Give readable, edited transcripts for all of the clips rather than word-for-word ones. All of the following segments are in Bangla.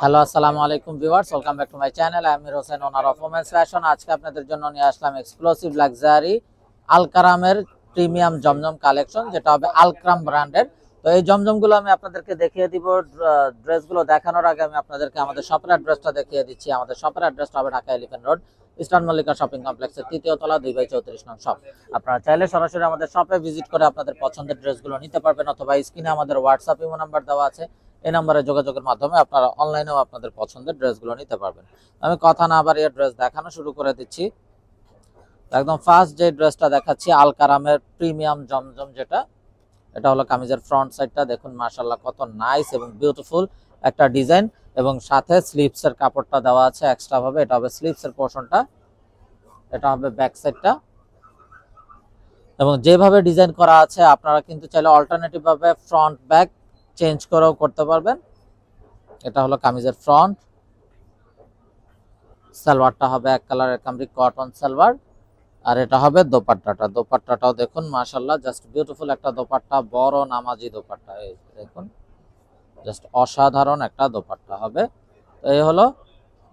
হ্যালো, আসসালামু আলাইকুম viewers, welcome back to my channel. আমি Amir Hossain, owner of women's fashion. আজকে আপনাদের জন্য নিয়ে আসলাম এক্সক্লুসিভ লাক্সারি আলকারামের প্রিমিয়াম জমজম কালেকশন, যেটা হবে আলকারাম ব্র্যান্ডের। তো এই জমজমগুলো আমি আপনাদেরকে দেখিয়ে দিব। ড্রেসগুলো দেখানোর আগে আমি আপনাদেরকে আমাদের শপের অ্যাড্রেসটা দেখিয়ে দিচ্ছি। আমাদের শপের অ্যাড্রেসটা হবে Dhaka elephant road, eastern Mallika shopping কমপ্লেক্সের 3য় তলা, 2/34 নং শপ। আপনারা চাইলে সরাসরি আমাদের শপে ভিজিট করে আপনাদের পছন্দের ড্রেসগুলো নিতে পারবেন, অথবা স্ক্রিনে আমাদের হোয়াটসঅ্যাপ ইমো নাম্বার দেওয়া আছে, এই নম্বরে যোগাযোগের মাধ্যমে আপনারা অনলাইনেও আপনাদের পছন্দের ড্রেসগুলো নিতে পারবেন। আমি কথা না বাড়িয়ে ড্রেস দেখানো শুরু করে দিচ্ছি। একদম ফার্স্ট যে ড্রেসটা দেখাচ্ছি আলকারামের প্রিমিয়াম জমজম, যেটা এটা হলো কামিজের ফ্রন্ট সাইডটা। দেখুন মাশাআল্লাহ কত নাইস এবং বিউটিফুল একটা ডিজাইন, এবং সাথে স্লিভসের কাপড়টা দেওয়া আছে এক্সট্রা ভাবে। এটা হবে স্লিভসের পোর্শনটা, এটা হবে ব্যাক সাইডটা। এবং যেভাবে ডিজাইন করা আছে আপনারা কিন্তু চাইলে অল্টারনেটিভ ভাবে ফ্রন্ট ব্যাক চেঞ্জ করেও করতে পারবেন। এটা হলো কামিজের ফ্রন্ট। সালোয়ারটা হবে এক কালারের কামরিক কটন সালোয়ার, আর এটা হবে দোপাট্টাটা। দোপাট্টাটাও দেখুন মাশাআল্লাহ জাস্ট বিউটিফুল একটা দোপাট্টা, বড় নামাজি দোপাট্টা। এই দেখুন জাস্ট অসাধারণ একটা দোপাট্টা হবে। তো এই হলো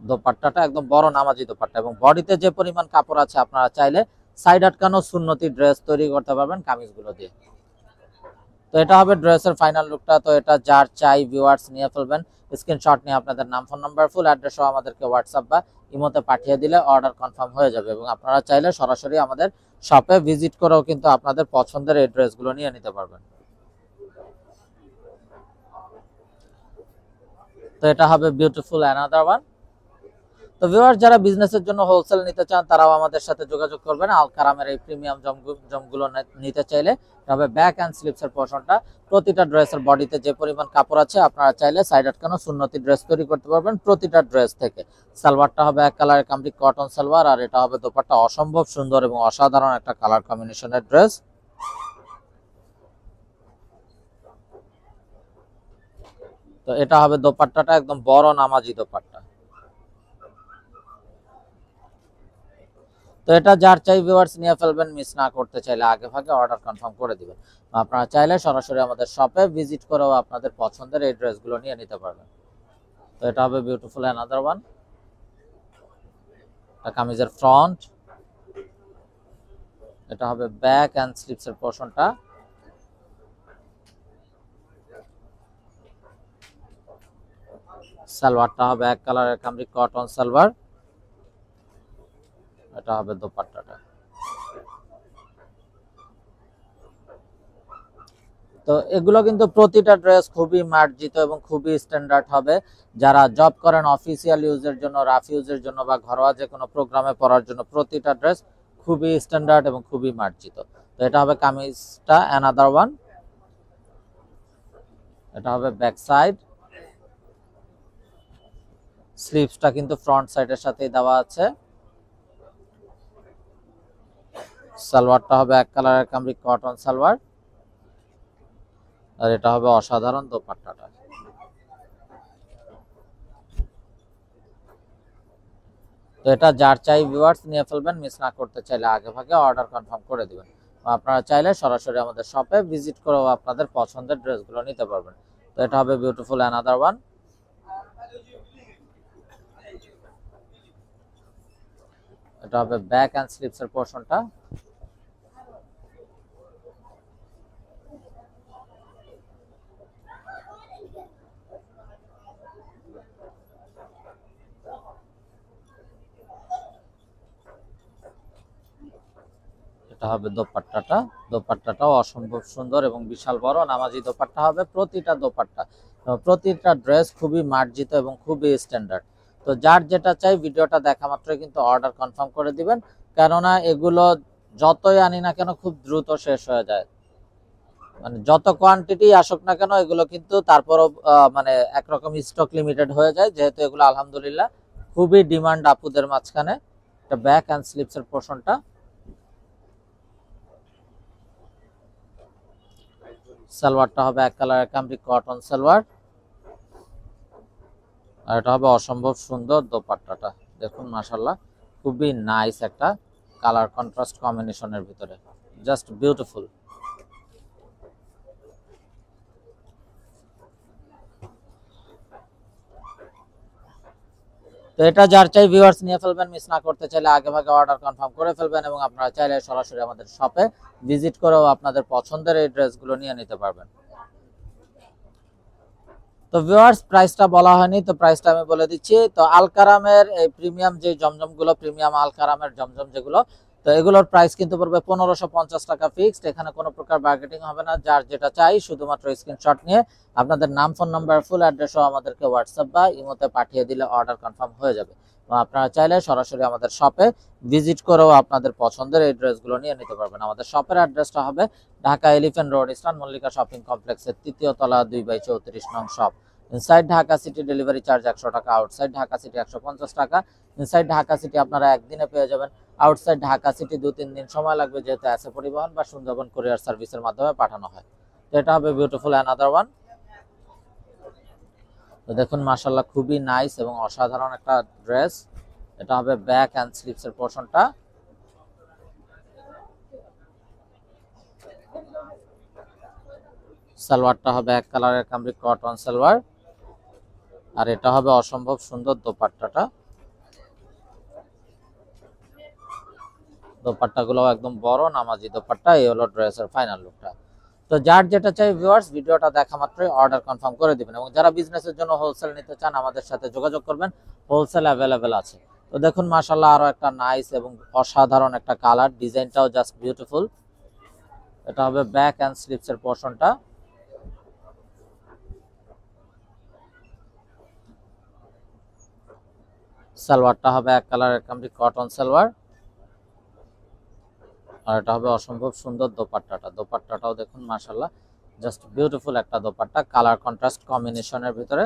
দোপাট্টাটা, একদম বড় নামাজি দোপাট্টা। এবং বডিতে যে পরিমাণ কাপড় আছে আপনারা চাইলে সাইড আটকানো সুন্নতি ড্রেস তৈরি করতে পারবেন কামিজগুলো দিয়ে। তো এটা হবে ড্রেসের ফাইনাল লুকটা। তো এটা যার চাই ভিউয়ার্স নিয়ে ফেলবেন, স্ক্রিনশট নিয়ে আপনাদের নাম, ফোন নাম্বার, ফুল অ্যাড্রেস সহ আমাদেরকে হোয়াটসঅ্যাপ বা ইমোতে পাঠিয়ে দিলে অর্ডার কনফার্ম হয়ে যাবে। এবং আপনারা চাইলে সরাসরি আমাদের শপে ভিজিট করেও কিন্তু আপনাদের পছন্দের এই ড্রেসগুলো নিয়ে নিতে পারবেন। তো এটা হবে বিউটিফুল অ্যানাদার ওয়ান। তো ভিউয়ার্স, যারা বিজনেসের জন্য হোলসেল নিতে চান তারাও আমাদের সাথে যোগাযোগ করবেন। আলকারামের এই প্রিমিয়াম জমগুলো নিতে চাইলে তবে ব্যাক অ্যান্ড স্লিপসের পোর্শনটা, প্রতিটা ড্রেসের বডিতে যে পরিমাণ কাপড় আছে আপনারা চাইলে সাইড আটকানো সুন্নতি ড্রেস তৈরি করতে পারবেন প্রতিটা ড্রেস থেকে। সালোয়ারটা হবে এক কালারের কামরিক কটন সালোয়ার, আর এটা হবে দোপাট্টা। অসম্ভব সুন্দর এবং অসাধারণ একটা কালার কম্বিনেশনের ড্রেস। তো এটা হবে দোপাট্টাটা, একদম বড় নামাজি দোপাট্টা। তো এটা যার চাই ভিউয়ার্স নিয়ে ফেলবেন, মিস না করতে চাইলে আগে ভাগে অর্ডার কনফার্ম করে দিবেন। আপনারা চাইলে সরাসরি আমাদের শপে ভিজিট করেও আপনাদের পছন্দের এই ড্রেসগুলো নিয়ে নিতে পারবেন। তো এটা হবে বিউটিফুল অ্যানাদার ওয়ান। এটা কামিজের ফ্রন্ট, এটা হবে ব্যাক অ্যান্ড স্লিপসের পোর্শনটা। সালোয়ারটা হবে এক কালারের কামরিক কটন সালোয়ার, এটা হবে দোপাট্টাটা। তো এগুলো কিন্তু প্রতিটা ড্রেস খুবই মার্জিত এবং খুবই স্ট্যান্ডার্ড হবে। যারা জব করেন অফিসিয়াল ইউজের জন্য, রাফ ইউজের জন্য বা ঘরোয়া যে কোনো প্রোগ্রামে পরার জন্য প্রতিটা ড্রেস খুবই স্ট্যান্ডার্ড এবং খুবই মার্জিত। তো এটা হবে কামিজটা অ্যানাদার ওয়ান। এটা হবে ব্যাক সাইড। স্লিভসটা কিন্তু ফ্রন্ট সাইডের সাথেই দেওয়া আছে। সালোয়ারটা হবে এক কালারের কামরিক কটন সালোয়ার, আর এটা হবে অসাধারণ দোপাট্টাটা। তো এটা যার চাই ভিউয়ার্স নিয়ে ফেলবেন, মিস না করতে চাইলে আগে ভাগে অর্ডার কনফার্ম করে দিবেন। আপনারা চাইলে সরাসরি আমাদের শপে ভিজিট করেও আপনাদের পছন্দের ড্রেসগুলো নিতে পারবেন। তো এটা হবে বিউটিফুল অ্যানাদার ওয়ান। এটা হবে ব্যাক অ্যান্ড স্লিপসের পোর্শনটা। এটা হবে দোপাট্টাটা। দোপাট্টাটাও অসম্ভব সুন্দর এবং বিশাল বড় নামাজি দোপাট্টা হবে প্রতিটা দোপাট্টা। প্রতিটা ড্রেস খুবই মার্জিত এবং খুবই স্ট্যান্ডার্ড। তো যার যেটা চাই ভিডিওটা দেখা মাত্রই কিন্তু অর্ডার কনফার্ম করে দিবেন, কেননা এগুলো যতই আনি না কেন খুব দ্রুত শেষ হয়ে যায়। মানে যত কোয়ান্টিটি আসুক না কেন এগুলো কিন্তু তারপরও মানে একরকম স্টক লিমিটেড হয়ে যায়, যেহেতু এগুলো আলহামদুলিল্লাহ খুবই ডিমান্ড আপুদের মাঝখানে। এটা ব্যাক অ্যান্ড স্লিপসের পোর্শনটা। সালোয়ারটা হবে এক কালারের কামরিক কটন সালোয়ার, আর এটা হবে অসম্ভব সুন্দর দোপাট্টাটা। দেখুন মাশাআল্লাহ খুবই নাইস একটা কালার কন্ট্রাস্ট কম্বিনেশনের ভিতরে, জাস্ট বিউটিফুল। তো এটা যার চাই ভিউয়ার্স নিয়ে ফেলবেন, মিস না করতে চাইলে আগে ভাগে অর্ডার কনফার্ম করে ফেলবেন এবং আপনারা চাইলে সরাসরি আমাদের শপে ভিজিট করেও আপনাদের পছন্দের এই ড্রেসগুলো নিয়ে নিতে পারবেন। তো ভিউয়ার্স প্রাইসটা বলা হয়নি, তো প্রাইসটা আমি বলে দিচ্ছি। তো আলকারামের এই প্রিমিয়াম যে জমজমগুলো, প্রিমিয়াম আলকারামের জমজম যেগুলো, তো এগুলোর প্রাইস কিন্তু পড়বে 1550 টাকা ফিক্সড। এখানে কোনো প্রকার বার্গেটিং হবে না। যার যেটা চাই শুধুমাত্র স্ক্রিনশট নিয়ে আপনাদের নাম, ফোন নাম্বার, ফুল অ্যাড্রেসও আমাদেরকে হোয়াটসঅ্যাপ বা ইমোতে পাঠিয়ে দিলে অর্ডার কনফার্ম হয়ে যাবে। আপনারা চাইলে সরাসরি আমাদের শপে ভিজিট করেও আপনাদের পছন্দের এই ড্রেসগুলো নিয়ে নিতে পারবেন। আমাদের শপের অ্যাড্রেসটা হবে Dhaka elephant road, eastern Mallika shopping কমপ্লেক্সের ৩য় তলা 2/34 নং shop. Inside Dhaka city delivery charge 100 টাকা, আউটসাইড ঢাকা সিটি 150 টাকা। ইনসাইড ঢাকা সিটি আপনারা একদিনে পেয়ে যাবেন, আউটসাইড ঢাকা সিটি 2-3 দিন সময় লাগবে, যেহেতু এসএ পরিবহন বা সুন্দরবন কুরিয়ার সার্ভিসের মাধ্যমে পাঠানো হয়। তো এটা হবে বিউটিফুল অ্যানাদার ওয়ান। তো দেখুন মাশাআল্লাহ খুবই নাইস এবং অসাধারণ একটা ড্রেস। এটা হবে ব্যাক এন্ড স্লিভসের পোরশনটা। সালোয়ারটা হবে এক কালারের কামরিক কটন সালোয়ার, আর এটা হবে অসম্ভব সুন্দর দোপাট্টাটা। দোপাট্টাগুলো একদম বড় নামাজি দোপাট্টা। এই হলো ড্রেসের ফাইনাল লুকটা। তো যার যেটা চাই ভিউয়ার্স ভিডিওটা দেখা মাত্রই অর্ডার কনফার্ম করে দিবেন এবং যারা বিজনেসের জন্য হোলসেল নিতে চান আমাদের সাথে যোগাযোগ করবেন, হোলসেল অ্যাভেলেবেল আছে। তো দেখুন মাশাআল্লাহ আরো একটা নাইস এবং অসাধারণ একটা কালার, ডিজাইনটাও জাস্ট বিউটিফুল। এটা হবে ব্যাক এন্ড স্লিভসের পোরশনটা। সালোয়ারটা হবে এক কালারের কামরি কটন সালোয়ার, আর এটা হবে অসম্ভব সুন্দর দোপাট্টাটা। দোপাট্টাটাও দেখুন মাশাআল্লাহ জাস্ট বিউটিফুল একটা দোপাট্টা, কালার কন্ট্রাস্ট কম্বিনেশনের ভিতরে।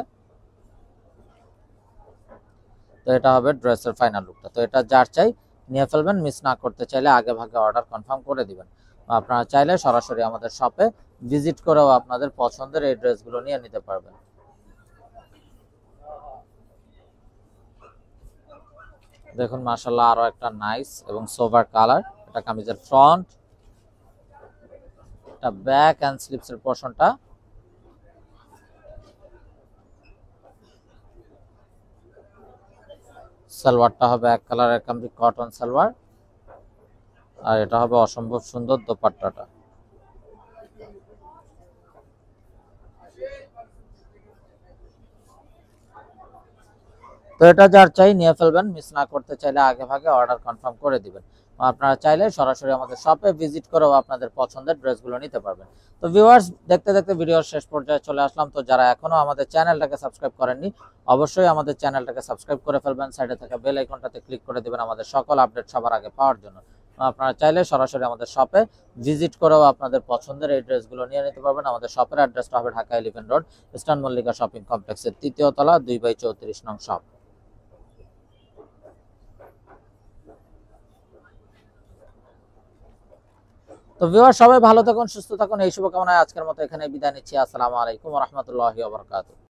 তো এটা হবে ড্রেসের ফাইনাল লুকটা। তো এটা যার চাই নিয়ে ফেলবেন, মিস না করতে চাইলে আগে ভাগে অর্ডার কনফার্ম করে দিবেন। আপনারা চাইলে সরাসরি আমাদের শপে ভিজিট করেও আপনাদের পছন্দের এই ড্রেসগুলো নিয়ে নিতে পারবেন। দেখুন মাশাআল্লাহ আরো একটা নাইস এবং সোভার কালার। এটা কামিজের ফ্রন্ট, এটা ব্যাক এন্ড স্লিভসের পোরশনটা। সালোয়ারটা হবে এক কালারের কামরিক কটন সালোয়ার, আর এটা হবে অসম্ভব সুন্দর দোপাট্টাটা। তো এটা যার চাই নিয়ে ফেলবেন, মিস না করতে চাইলে আগে ভাগে অর্ডার কনফার্ম করে দিবেন। আপনারা চাইলে সরাসরি আমাদের শপে ভিজিট করেও আপনাদের পছন্দের ড্রেসগুলো নিতে পারবেন। তো ভিউয়ার্স দেখতে দেখতে ভিডিওর শেষ পর্যায়ে চলে আসলাম। তো যারা এখনো আমাদের চ্যানেলটাকে সাবস্ক্রাইব করেননি অবশ্যই আমাদের চ্যানেলটাকে সাবস্ক্রাইব করে ফেলবেন, সাইডে থাকা বেল আইকনটাতে ক্লিক করে দিবেন আমাদের সকল আপডেট সবার আগে পাওয়ার জন্য। আপনারা চাইলে সরাসরি আমাদের শপে ভিজিট করেও আপনাদের পছন্দের এই ড্রেসগুলো নিয়ে নিতে পারবেন। আমাদের শপের অ্যাড্রেসটা হবে Dhaka elephant road, eastern Mallika shopping কমপ্লেক্সের 3য় তলা 2/34 নং শপ। তো ভিউয়ার সবাই ভালো থাকুন, সুস্থ থাকুন, এই শুভকামনায় আজকের মতো এখানে বিদায় নিচ্ছি। আসসালামু আলাইকুম ওয়া রাহমাতুল্লাহি ওয়া বারাকাতুহু।